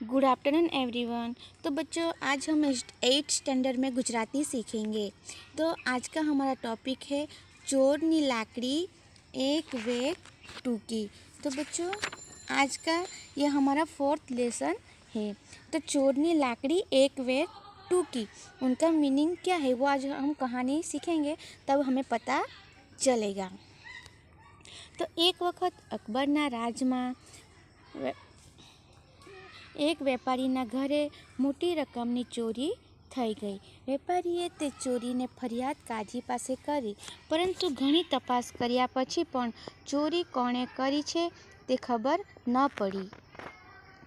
Good afternoon everyone. तो बच्चों, आज हम 8th स्टैंडर्ड में गुजराती सीखेंगे। तो आज का हमारा टॉपिक है चोरनी लाकड़ी एक वेग टूकी। तो बच्चों, आज का यह हमारा 4th लेसन है। तो चोरनी लाकड़ी एक वेग टूकी, उनका मीनिंग क्या है वो आज हम कहानी सीखेंगे, तब हमें पता चलेगा। तो एक वक्त अकबરના રાજમાં એક વેપારીના ઘરે મોટી રકમની ચોરી થઈ ગઈ. વેપારીએ તે ચોરીને ફરિયાદ કાજી પાસે કરી, પરંતુ ઘણી તપાસ કર્યા પછી પણ ચોરી કોણે કરી છે તે ખબર ન પડી.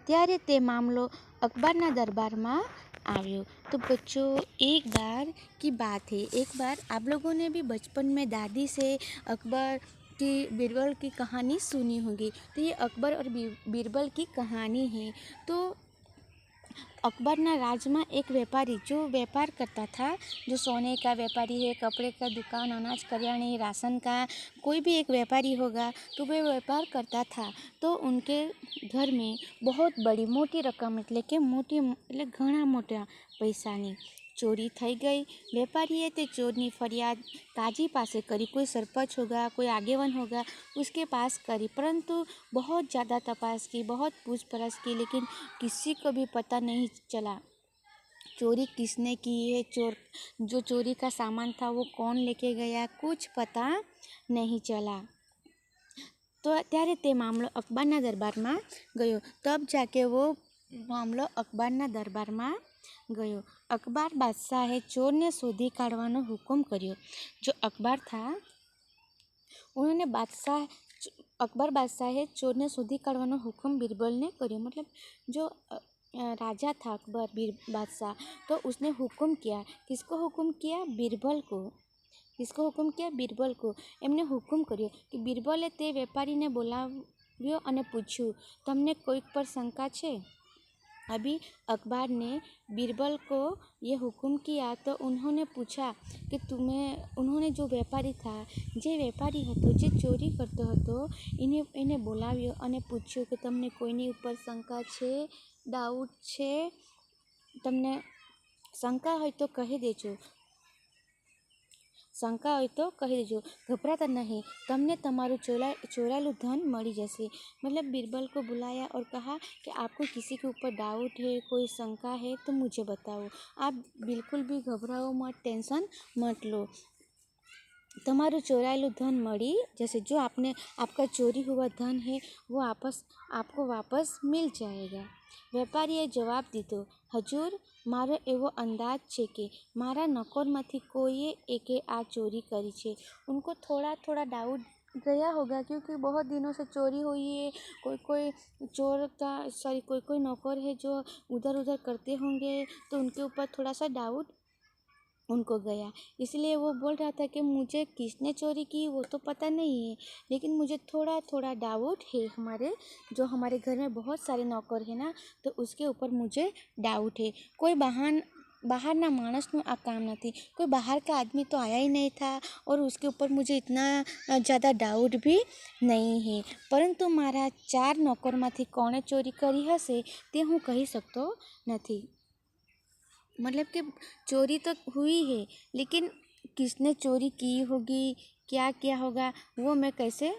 ત્યારે તે મામલો अकबर दरबार में आयो। तो बच्चों, एक बार की बात है, एक बार आप लोगों ने भी बचपन में दादी से अकबर की बीरबल की कहानी सुनी होगी। तो ये अकबर और बीरबल की कहानी है। तो अकबरना राज में एक व्यापारी जो व्यापार करता था, जो सोने का व्यापारी है, कपड़े का दुकान, अनाज करियाने, राशन का, कोई भी एक व्यापारी होगा तो वह व्यापार करता था। तो उनके घर में बहुत बड़ी मोटी रकम એટલે કે મોટી એટલે ઘણા મોટા પૈસાની ચોરી થઈ ગઈ। व्यापारीએ તે ચોરની ફરિયાદ કાજી પાસે करी। कोई सरपंच होगा, कोई आगेवन होगा, उसके पास करी, परंतु बहुत ज़्यादा तपास की, बहुत पूछपरछ की, लेकिन किसी को भी पता नहीं चला चोरी किसने की है, जो चोरी का सामान था वो कौन लेके गया, कुछ पता नहीं चला। तो त्यारे ते मामलो अकबરના દરબારમાં ગયો। तब जाके वो मामलो अकबરના દરબારમાં गयो। अकबर बादशाहे चोरने शोधी काढ़वानो हुक्म कर्यो। जो अकबर था, उन्होंने अकबर बादशाहे चोरने शोधी काढ़वानो हुक्म बीरबल ने कर्यो। मतलब जो राजा था अकबर बादशाह, तो उसने हुक्म किया। किसको हुक्म किया? बीरबल को। किसको हुक्म किया? बीरबल को। एमने हुक्म कर्यो कि बीरबले ते वेपारी ने बोलाव्यो अने पूछ्યું, तमने कोई पर शंका छे? अभी अकबर ने बीरबल को ये हुक्म किया तो उन्होंने पूछा कि उन्होंने जो व्यापारी था, जे व्यापारी हतो, जे चोरी करतो हतो, इन्हें बोलाव्यो अने पूछ्યું कि तमने कोईनी उपर शंका छे, डाउट छे? तमने शंका होय तो कही देजो, शंका हो तो कही देजो, घबराता नहीं, तमने तमारू चोरालू धन मળી जैसे। मतलब बीरबल को बुलाया और कहा कि आपको किसी के ऊपर डाउट है, कोई शंका है तो मुझे बताओ, आप बिल्कुल भी घबराओ मत, टेंशन मत लो, तमारू चोरायलू धन मળી जैसे। जो आपका चोरी हुआ धन है वो आपको वापस मिल जाएगा। व्यापारीए जवाब दीधो, हजूर, मारो एवो अंदाज छे कि मारा नौकरमांथी कोईए एके आ चोरी करी छे। उनको थोड़ा डाउट गया होगा, क्योंकि बहुत दिनों से चोरी हुई है। कोई नौकर है जो उधर करते होंगे, तो उनके ऊपर थोड़ा सा डाउट उनको गया। इसलिए वो बोल रहा था कि मुझे किसने चोरी की वो तो पता नहीं है, लेकिन मुझे थोड़ा डाउट है। हमारे घर में बहुत सारे नौकर है ना, तो उसके ऊपर मुझे डाउट है। कोई બહારના માણસનું આ કામ નથી, कोई बाहर का आदमी तो आया ही नहीं था, और उसके ऊपर मुझे इतना ज़्यादा डाउट भी नहीं है। परंतु मारा 4 नौकरमांथी कोणे चोरी करी हશે તે હું કહી શકતો નથી। मतलब कि चोरी तो हुई है, लेकिन किसने चोरी की होगी, क्या किया होगा, वो मैं कैसे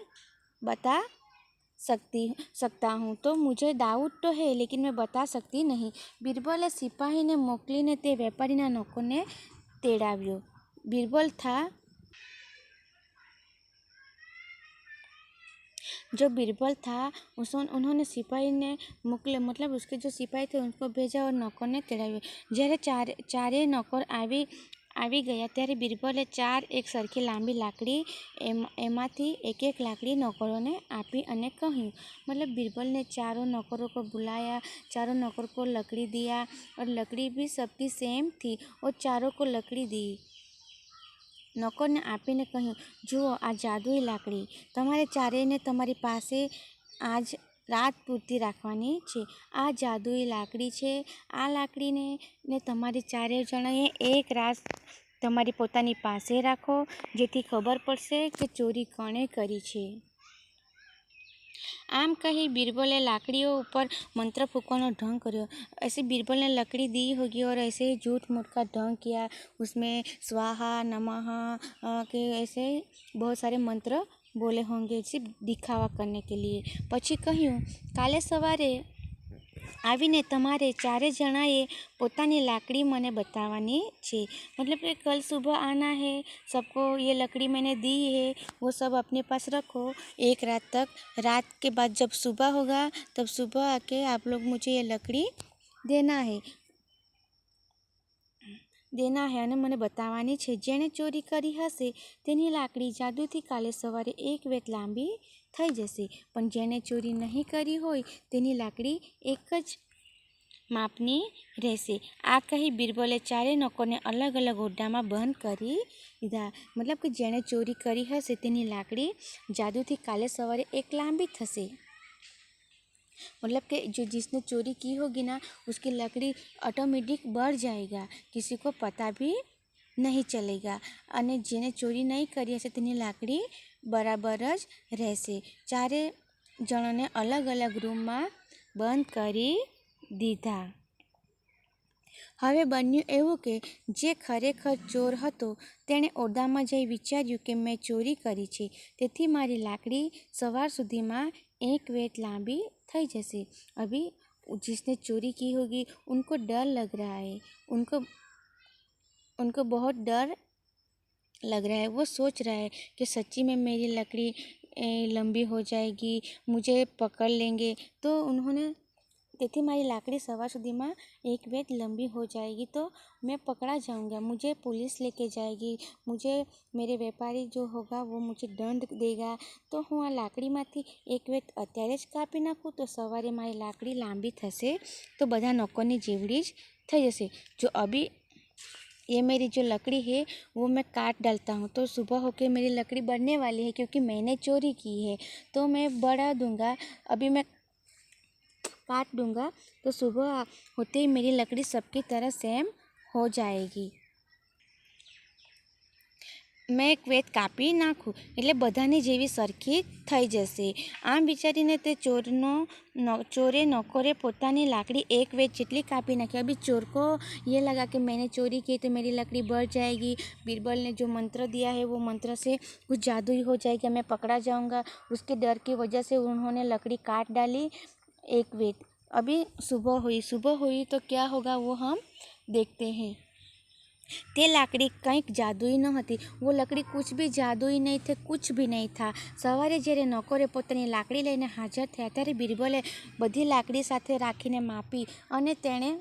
बता सकता हूँ। तो मुझे डाउट तो है, लेकिन मैं बता सकती नहीं। बीरबले सिपाही ने मोकलीने ते वेपारीना नौकरने तेड़ाव्यो। बीरबल था, जो बीरबल था उन्होंने सिपाही ने मोकले, मतलब उसके जो सिपाही थे उनको भेजा और नौकर ने तेड़ाव्यो। જ્યારે ચારે नौकर આવી ગયા ત્યારે बीरबले 4 एक सरखी लांबी लाकड़ी एमांथी एक लाकड़ी नौकरों ने आपी अने कह्યું। मतलब बीरबल ने चारों नौकरों को बुलाया, चारों नौकर को लकड़ी दिया, और लकड़ी भी सबकी सेम थी, और चारों को लकड़ी दी। नौकर ने आपीने कह्યું, जुओ आ जादुई लाकड़ी तमारे चारेयने तमारी पासे आज रात पूरती राखवानी छे। आ जादुई लाकड़ी छे। आ लाकड़ीने ने तमारी चारे जणाए एक रात तमारी पोतानी पासे राखो, जेथी खबर पड़शे कि चोरी कोणे करी छे। આમ કહી बीरबल लाकड़ियों ऊपर मंत्र फूकવાનો ढंग કર્યો। ऐसे बीरबल ने लकड़ी दी होगी और ऐसे झूठ मूठ का ढंग किया, उसमें स्वाहा नमः के ऐसे बहुत सारे मंत्र बोले होंगे सिर्फ दिखावा करने के लिए। પછી કહ્યું, કાલે સવારે આવીને તમારે चारे जणाए પોતાની लाकड़ी મને बतावानी छे। मतलब कि कल सुबह आना है, सबको ये लकड़ी मैंने दी है, वो सब अपने पास रखो एक रात तक। रात के बाद जब सुबह होगा तब सुबह आके आप लोग मुझे ये लकड़ी देना है અને મને बतावानी છે। જેણે ચોરી કરી હશે તેની લાકડી જાદુથી કાલે સવારે 1 વેત લાંબી થઈ જશે, પણ જેણે ચોરી નહીં કરી હોય તેની લાકડી એક જ માપની રહેશે। આ કહી बीरबले ચારે નોકરને અલગ અલગ ઓરડામાં બંધ કરી દીધા। मतलब કે જેણે ચોરી કરી હશે તેની લાકડી જાદુથી કાલે સવારે એક લાંબી થશે। मतलब कि जो जिसने चोरी की होगी ना, उसकी लकड़ी ऑटोमेटिक बढ़ जाएगा, किसी को पता भी नहीं चलेगा। અને જેને ચોરી નહીં કરી હશે તેની લાકડી બરાબર જ રહેશે। ચારે જણોને અલગ અલગ રૂમમાં બંધ કરી દીધા। હવે બન્યું એવું કે જે ખરેખર ચોર હતો તેણે ઓરડામાં જઈ વિચાર્યું કે મેં ચોરી કરી છે, તેથી મારી લાકડી સવાર સુધીમાં 1 वेत लांबी થઈ જશે। अभी जिसने चोरी की होगी उनको डर लग रहा है, उनको बहुत डर लग रहा है। वो सोच रहा है कि सच्ची में मेरी लकड़ी लंबी हो जाएगी, मुझे पकड़ लेंगे। तो उन्होंने તેથી મારી લાકડી સવાર સુધીમાં 1 वेत लंबी हो जाएगी तो मैं पकड़ा जाऊंगा, मुझे पुलिस लेके जाएगी, मुझे मेरे व्यापारी जो होगा वो मुझे दंड देगा। तो હું આ લાકડીમાંથી 1 वेत અત્યારે જ કાપી નાખું તો સવારે મારી લાકડી લાંબી થશે, તો બધા નોકરની જેવડી જ થઈ જશે। जो अभी ये मेरी जो लकड़ी है वो मैं काट डालता हूँ तो सुबह होके मेरी लकड़ी बढ़ने वाली है, क्योंकि मैंने चोरी की है तो मैं बढ़ा दूंगा। अभी मैं काट दूंगा तो सुबह होते ही मेरी लकड़ी सबकी तरह सेम हो जाएगी। मैं 1 वेत कापी नाखूँ એટલે બધાની જેવી સરખી થઈ જશે। આમ વિચારીને તે ચોરે નોકરે પોતાની લાકડી 1 वेत જેટલી કાપી નાખી। अभी चोर को ये लगा कि मैंने चोरी की तो मेरी लकड़ी बढ़ जाएगी, बीरबल ने जो मंत्र दिया है वो मंत्र से कुछ जादू ही हो जाएगा, मैं पकड़ा जाऊंगा। उसके डर की वजह से उन्होंने लकड़ी काट डाली 1 वेत। अभी सुबह हुई तो क्या होगा वो हम देखते हैं। તે લાકડી કંઈક જાદુઈ ન હતી, वो लकड़ी कुछ भी जादुई नहीं थे, कुछ भी नहीं था। સવારે જ્યારે નોકરે પોતાની લાકડી લઈને હાજર થયા ત્યારે બીરબલે બધી લાકડી સાથે રાખીને માપી અને તેણે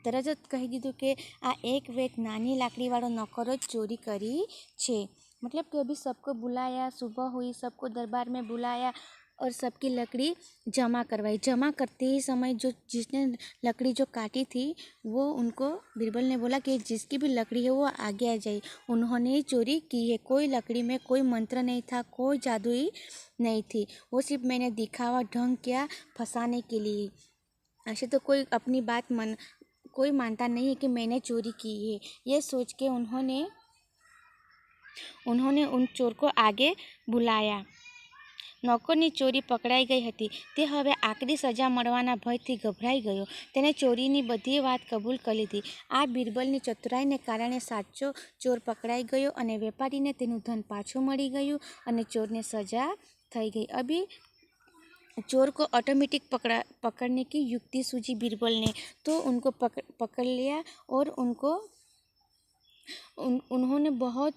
તરત જ કહી દીધું કે આ 1 वेत નાની લાકડીવાળો નોકરો જ ચોરી કરી છે। मतलब कि अभी सबको बुलाया, सुबह हुई, सबको दरबार में बुलाया और सबकी लकड़ी जमा करवाई। जमा करते ही समय जो जिसने लकड़ी जो काटी थी वो उनको बीरबल ने बोला कि जिसकी भी लकड़ी है वो आगे आ जाए, उन्होंने ही चोरी की है, कोई लकड़ी में कोई मंत्र नहीं था, कोई जादुई नहीं थी, वो सिर्फ मैंने दिखावा ढंग किया फंसाने के लिए। ऐसे तो कोई अपनी बात कोई मानता नहीं है कि मैंने चोरी की है। ये सोच के उन्होंने उन चोर को आगे बुलाया। નોકરની ચોરી પકડાઈ ગઈ હતી, તે હવે આકરી સજા મળવાના ભયથી ગભરાઈ ગયો। તેણે ચોરીની બધી વાત કબૂલ કરી લીધી। આ બીરબલની ચતુરાઈને કારણે સાચો ચોર પકડાઈ ગયો અને વેપારીને તેનું ધન પાછું મળી ગયું અને ચોરને સજા થઈ ગઈ। अभी चोर को ऑटोमेटिक पकड़ने की युक्ति सूझी बीरबल ने, तो उनको पकड़ लिया और उन्होंने बहुत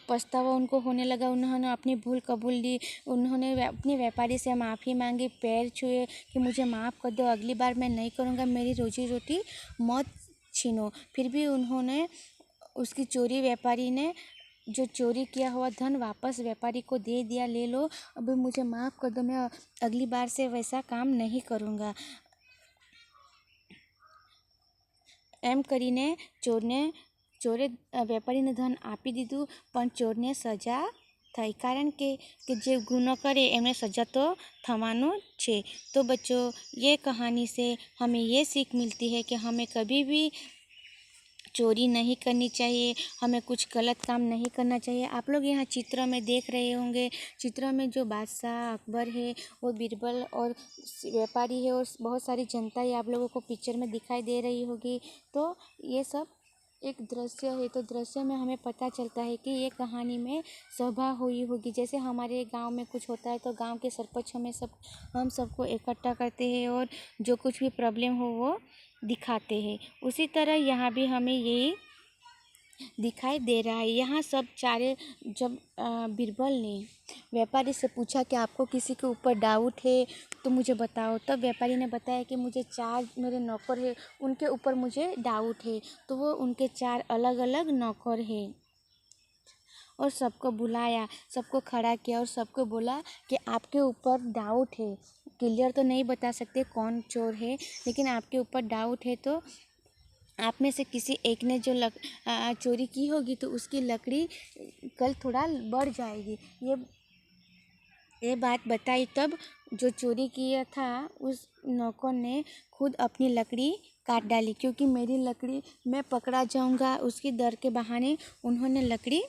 पछतावा उनको होने लगा। उन्होंने अपनी भूल कबूल ली, उन्होंने अपने व्यापारी से माफ़ी मांगी, पैर छुए कि मुझे माफ़ कर दो, अगली बार मैं नहीं करूँगा, मेरी रोजी रोटी मत छीनो। फिर भी उन्होंने उसकी चोरी व्यापारी ने जो चोरी किया हुआ धन वापस व्यापारी को दे दिया, ले लो, अभी मुझे माफ़ कर दो, मैं अगली बार से वैसा काम नहीं करूँगा। एम करीने ચોરે વેપારીને ધન આપી દીધું, પણ ચોરને સજા થઈ, કારણ કે જે ગુનો કરે એમને સજા તો થવાનું છે। तो बच्चों, ये कहानी से हमें ये सीख मिलती है कि हमें कभी भी चोरी नहीं करनी चाहिए, हमें कुछ गलत काम नहीं करना चाहिए। आप लोग यहाँ चित्र में देख रहे होंगे, चित्र में जो बादशाह अकबर है, वो बीरबल और व्यापारी है और बहुत सारी जनता ये आप लोगों को पिक्चर में दिखाई दे रही होगी। तो ये सब एक दृश्य है। तो दृश्य में हमें पता चलता है कि ये कहानी में सभा हुई होगी। जैसे हमारे गांव में कुछ होता है तो गांव के सरपंच हम सबको इकट्ठा करते हैं और जो कुछ भी प्रॉब्लम हो वो दिखाते हैं। उसी तरह यहाँ भी हमें यही दिखाई दे रहा है। यहाँ सब चारे जब बीरबल ने व्यापारी से पूछा कि आपको किसी के ऊपर डाउट है तो मुझे बताओ, तब व्यापारी ने बताया कि मुझे 4 मेरे नौकर है, उनके ऊपर मुझे डाउट है। तो वो उनके 4 अलग अलग नौकर है और सबको बुलाया, सबको खड़ा किया और सबको बोला कि आपके ऊपर डाउट है, क्लियर तो नहीं बता सकते कौन चोर है, लेकिन आपके ऊपर डाउट है। तो आप में से किसी एक ने जो चोरी की होगी तो उसकी लकड़ी कल थोड़ा बढ़ जाएगी। ये बात बताई, तब जो चोरी किया था उस नौकर ने खुद अपनी लकड़ी काट डाली, क्योंकि मेरी लकड़ी मैं पकड़ा जाऊंगा, उसकी डर के बहाने उन्होंने लकड़ी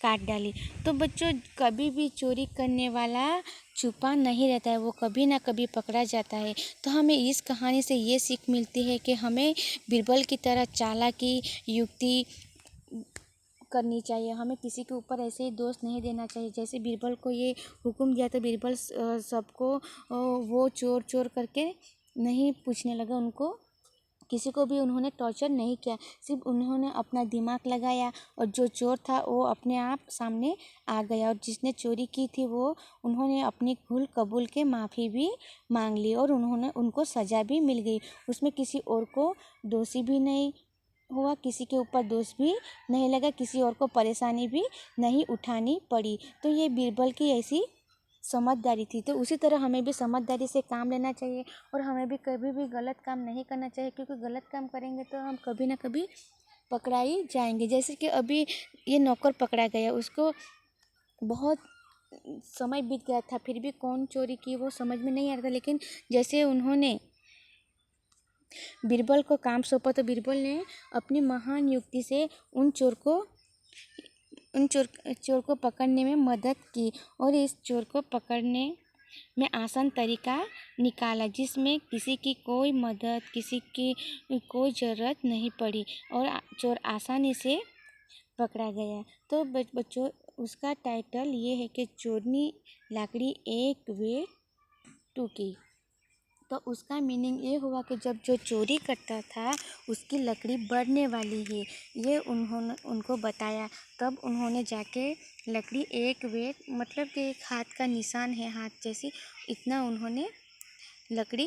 काट डाली। तो बच्चों, कभी भी चोरी करने वाला छुपा नहीं रहता है, वो कभी ना कभी पकड़ा जाता है। तो हमें इस कहानी से ये सीख मिलती है कि हमें बीरबल की तरह चालाकी युक्ति करनी चाहिए। हमें किसी के ऊपर ऐसे ही दोष नहीं देना चाहिए। जैसे बीरबल को ये हुक्म दिया तो बीरबल सबको वो चोर चोर करके नहीं पूछने लगा, उनको किसी को भी उन्होंने टॉर्चर नहीं किया, सिर्फ उन्होंने अपना दिमाग लगाया और जो चोर था वो अपने आप सामने आ गया। और जिसने चोरी की थी वो उन्होंने अपनी भूल कबूल के माफ़ी भी मांग ली और उनको सज़ा भी मिल गई। उसमें किसी और को दोषी भी नहीं हुआ, किसी के ऊपर दोष भी नहीं लगा, किसी और को परेशानी भी नहीं उठानी पड़ी। तो ये बीरबल की ऐसी समझदारी थी। तो उसी तरह हमें भी समझदारी से काम लेना चाहिए और हमें भी कभी भी गलत काम नहीं करना चाहिए, क्योंकि गलत काम करेंगे तो हम कभी ना कभी पकड़ा ही जाएंगे। जैसे कि अभी ये नौकर पकड़ा गया, उसको बहुत समय बीत गया था, फिर भी कौन चोरी की वो समझ में नहीं आ रहा था। लेकिन जैसे उन्होंने बीरबल को काम सौंपा तो बीरबल ने अपनी महान युक्ति से उन चोर को पकड़ने में मदद की और इस चोर को पकड़ने में आसान तरीका निकाला, जिसमें किसी की कोई मदद, किसी की कोई ज़रूरत नहीं पड़ी और चोर आसानी से पकड़ा गया। तो बच्चों, उसका टाइटल ये है कि चोरनी लाकड़ी एक वे टूकी। तो उसका मीनिंग ये हुआ कि जब जो चोरी करता था उसकी लकड़ी बढ़ने वाली है, ये उनको बताया। तब उन्होंने जाके लकड़ी एक वेट, मतलब कि एक हाथ का निशान है, हाथ जैसी, इतना उन्होंने लकड़ी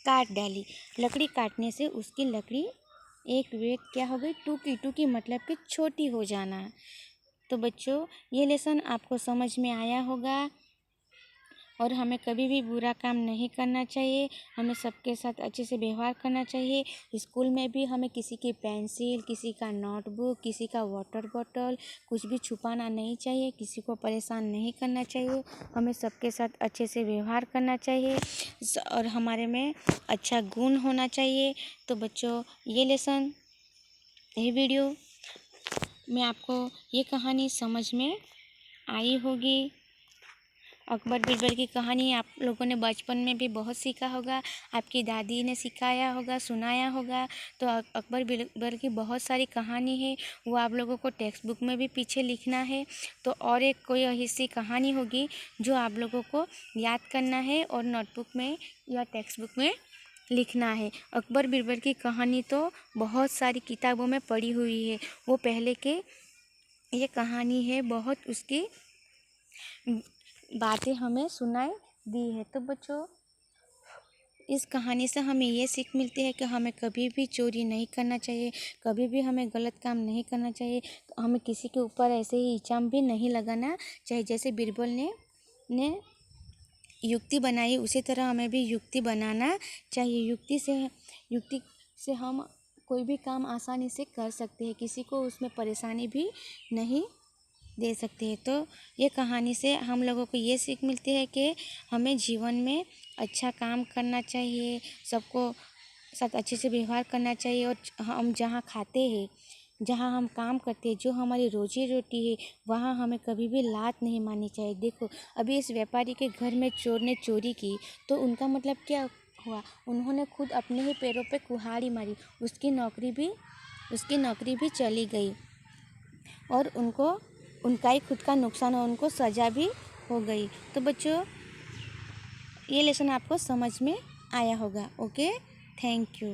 काट डाली। लकड़ी काटने से उसकी लकड़ी एक वेट क्या हो गई, टूकी। टूकी मतलब कि छोटी हो जाना। तो बच्चों, ये लेसन आपको समझ में आया होगा और हमें कभी भी बुरा काम नहीं करना चाहिए। हमें सबके साथ अच्छे से व्यवहार करना चाहिए। स्कूल में भी हमें किसी की पेंसिल, किसी का नोटबुक, किसी का वाटर बॉटल कुछ भी छुपाना नहीं चाहिए, किसी को परेशान नहीं करना चाहिए। हमें सबके साथ अच्छे से व्यवहार करना चाहिए और हमारे में अच्छा गुण होना चाहिए। तो बच्चों, ये वीडियो में आपको ये कहानी समझ में आई होगी। अकबर बीरबल की कहानी आप लोगों ने बचपन में भी बहुत सीखा होगा, आपकी दादी ने सिखाया होगा, सुनाया होगा। तो अकबर बीरबल की बहुत सारी कहानी है, वो आप लोगों को टेक्स्ट बुक में भी पीछे लिखना है। तो और एक कोई ऐसी कहानी होगी जो आप लोगों को याद करना है और नोटबुक में या टेक्स्ट बुक में लिखना है। अकबर बीरबल की कहानी तो बहुत सारी किताबों में पढ़ी हुई है, वो पहले के ये कहानी है, बहुत उसकी बातें हमें सुनाई दी है। तो बच्चों, इस कहानी से हमें ये सीख मिलती है कि हमें कभी भी चोरी नहीं करना चाहिए, कभी भी हमें गलत काम नहीं करना चाहिए, हमें किसी के ऊपर ऐसे ही इल्ज़ाम भी नहीं लगाना चाहिए। जैसे बीरबल ने युक्ति बनाई, उसी तरह हमें भी युक्ति बनाना चाहिए। युक्ति से हम कोई भी काम आसानी से कर सकते हैं, किसी को उसमें परेशानी भी नहीं दे सकते हैं। तो ये कहानी से हम लोगों को ये सीख मिलती है कि हमें जीवन में अच्छा काम करना चाहिए, सबको साथ अच्छे से व्यवहार करना चाहिए और हम जहाँ खाते हैं, जहाँ हम काम करते हैं, जो हमारी रोजी रोटी है, वहाँ हमें कभी भी लात नहीं मारनी चाहिए। देखो अभी इस व्यापारी के घर में चोर ने चोरी की तो उनका मतलब क्या हुआ, उन्होंने खुद अपने ही पैरों पे कुल्हाड़ी मारी, उसकी नौकरी भी चली गई और उनका ही खुद का नुकसान और उनको सज़ा भी हो गई। तो बच्चों ये लेसन आपको समझ में आया होगा। Okay, thank you.